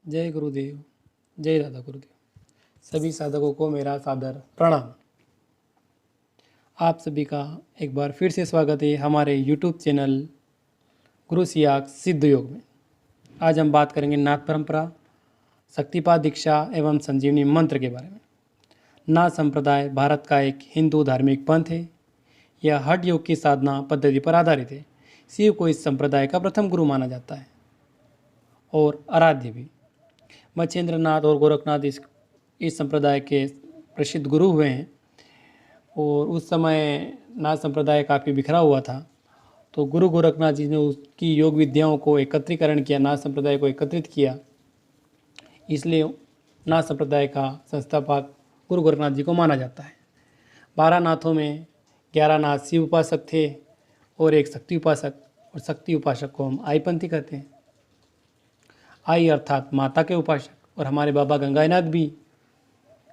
जय गुरुदेव, जय दादा गुरुदेव। सभी साधकों को मेरा सादर प्रणाम। आप सभी का एक बार फिर से स्वागत है हमारे YouTube चैनल गुरु सियाग सिद्ध योग में। आज हम बात करेंगे नाथ परंपरा, शक्तिपात दीक्षा एवं संजीवनी मंत्र के बारे में। नाथ संप्रदाय भारत का एक हिंदू धार्मिक पंथ है। यह हठ योग की साधना पद्धति पर आधारित है। शिव को इस संप्रदाय का प्रथम गुरु माना जाता है और आराध्य भी। मच्छेंद्र नाथ और गोरखनाथ इस संप्रदाय के प्रसिद्ध गुरु हुए हैं और उस समय नाथ संप्रदाय काफ़ी बिखरा हुआ था। तो गुरु गोरखनाथ जी ने उसकी योग विद्याओं को एकत्रीकरण किया, नाथ संप्रदाय को एकत्रित किया। इसलिए नाथ संप्रदाय का संस्थापक गुरु गोरखनाथ जी को माना जाता है। 12 नाथों में 11 नाथ शिव उपासक थे और एक शक्ति उपासक, और शक्ति उपासक को हम आईपंथी कहते हैं। आई अर्थात माता के उपासक, और हमारे बाबा गंगानाथ भी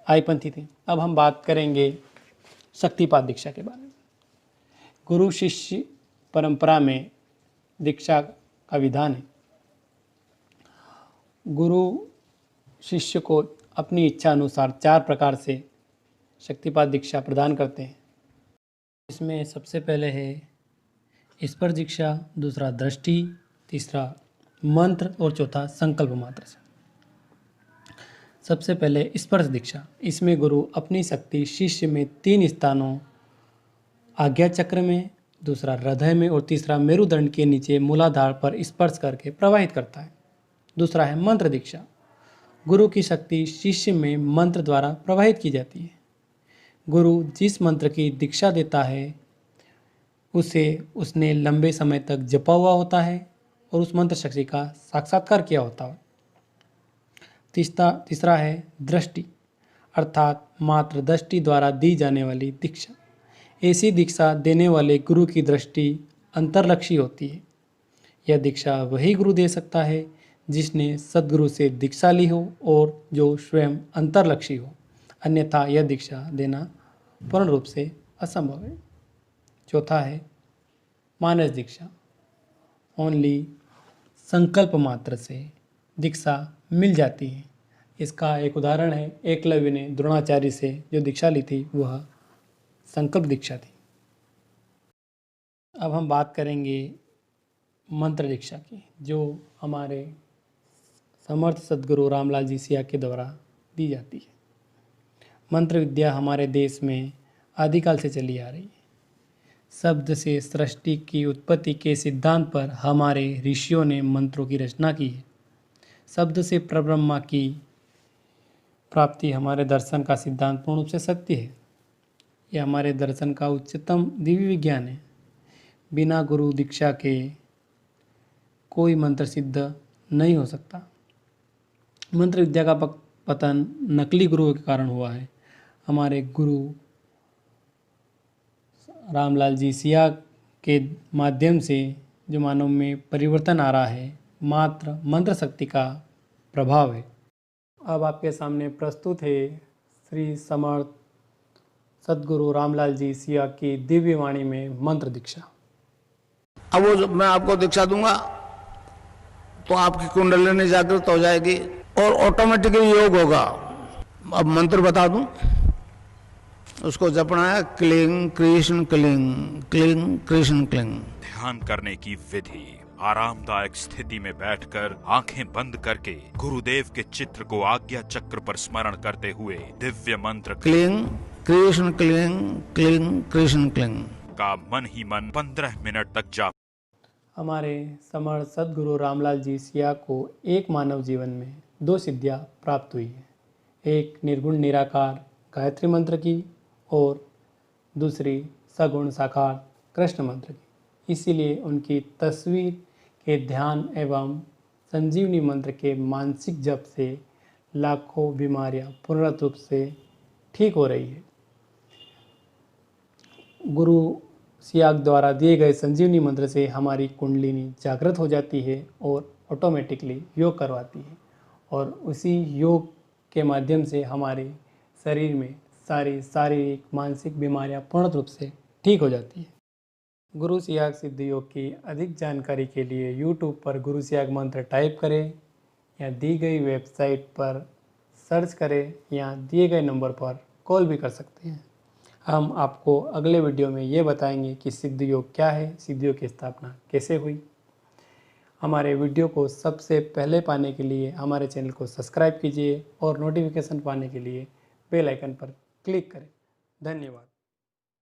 आईपंथी थे। अब हम बात करेंगे शक्तिपात दीक्षा के बारे में। गुरु शिष्य परंपरा में दीक्षा का विधान है। गुरु शिष्य को अपनी इच्छा अनुसार 4 प्रकार से शक्तिपात दीक्षा प्रदान करते हैं। इसमें सबसे पहले है स्पर्श दीक्षा, दूसरा दृष्टि, तीसरा मंत्र और चौथा संकल्प मात्र से। सबसे पहले स्पर्श दीक्षा। इसमें गुरु अपनी शक्ति शिष्य में 3 स्थानों आज्ञा चक्र में, दूसरा हृदय में और तीसरा मेरुदंड के नीचे मूलाधार पर स्पर्श करके प्रवाहित करता है। दूसरा है मंत्र दीक्षा। गुरु की शक्ति शिष्य में मंत्र द्वारा प्रवाहित की जाती है। गुरु जिस मंत्र की दीक्षा देता है उसे उसने लंबे समय तक जपा हुआ होता है और उस मंत्र शक्ति का साक्षात्कार किया होता है। तीसरा है दृष्टि, अर्थात मात्र दृष्टि द्वारा दी जाने वाली दीक्षा। ऐसी दीक्षा देने वाले गुरु की दृष्टि अंतर्लक्षी होती है। यह दीक्षा वही गुरु दे सकता है जिसने सद्गुरु से दीक्षा ली हो और जो स्वयं अंतर्लक्षी हो, अन्यथा यह दीक्षा देना पूर्ण रूप से असंभव है। चौथा है मानस दीक्षा। ओनली संकल्प मात्र से दीक्षा मिल जाती है। इसका एक उदाहरण है, एकलव्य ने द्रोणाचार्य से जो दीक्षा ली थी वह संकल्प दीक्षा थी। अब हम बात करेंगे मंत्र दीक्षा की, जो हमारे समर्थ सद्गुरु रामलाल जी सिया के द्वारा दी जाती है। मंत्र विद्या हमारे देश में आदिकाल से चली आ रही है। शब्द से सृष्टि की उत्पत्ति के सिद्धांत पर हमारे ऋषियों ने मंत्रों की रचना की है। शब्द से परब्रह्म की प्राप्ति हमारे दर्शन का सिद्धांत पूर्ण रूप से सत्य है। यह हमारे दर्शन का उच्चतम दिव्य विज्ञान है। बिना गुरु दीक्षा के कोई मंत्र सिद्ध नहीं हो सकता। मंत्र विद्या का पतन नकली गुरुओं के कारण हुआ है। हमारे गुरु रामलाल जी सिया के माध्यम से जो मानव में परिवर्तन आ रहा है, मात्र मंत्र शक्ति का प्रभाव है। अब आपके सामने प्रस्तुत है श्री समर्थ सद्गुरु रामलाल जी सिया की दिव्य वाणी में मंत्र दीक्षा। अब वो मैं आपको दीक्षा दूंगा तो आपकी कुंडलिनी जागृत हो जाएगी और ऑटोमेटिकली योग होगा। अब मंत्र बता दूं, उसको जपना है cling Krishna cling, cling Krishna cling. ध्यान करने की विधि। आरामदायक स्थिति में बैठकर आंखें बंद करके गुरुदेव के चित्र को आज्ञा चक्र पर स्मरण करते हुए दिव्य मंत्र cling Krishna cling, cling Krishna cling का मन ही मन 15 मिनट तक जाप। हमारे समर्थ सद्गुरु रामलाल जी सिया को एक मानव जीवन में 2 सिद्धियां प्राप्त हुई है। एक निर्गुण निराकार गायत्री मंत्र की और दूसरी सगुण साकार कृष्ण मंत्र की। इसीलिए उनकी तस्वीर के ध्यान एवं संजीवनी मंत्र के मानसिक जप से लाखों बीमारियां पूर्ण रूप से ठीक हो रही है। गुरु सियाग द्वारा दिए गए संजीवनी मंत्र से हमारी कुंडलिनी जागृत हो जाती है और ऑटोमेटिकली योग करवाती है, और उसी योग के माध्यम से हमारे शरीर में सारी शारीरिक मानसिक बीमारियां पूर्ण रूप से ठीक हो जाती है। गुरु सियाग सिद्ध योग की अधिक जानकारी के लिए YouTube पर गुरु सियाग मंत्र टाइप करें या दी गई वेबसाइट पर सर्च करें या दिए गए नंबर पर कॉल भी कर सकते हैं। हम आपको अगले वीडियो में ये बताएंगे कि सिद्ध योग क्या है, सिद्ध योग की स्थापना कैसे हुई। हमारे वीडियो को सबसे पहले पाने के लिए हमारे चैनल को सब्सक्राइब कीजिए और नोटिफिकेशन पाने के लिए बेल आइकन पर क्लिक करें। धन्यवाद।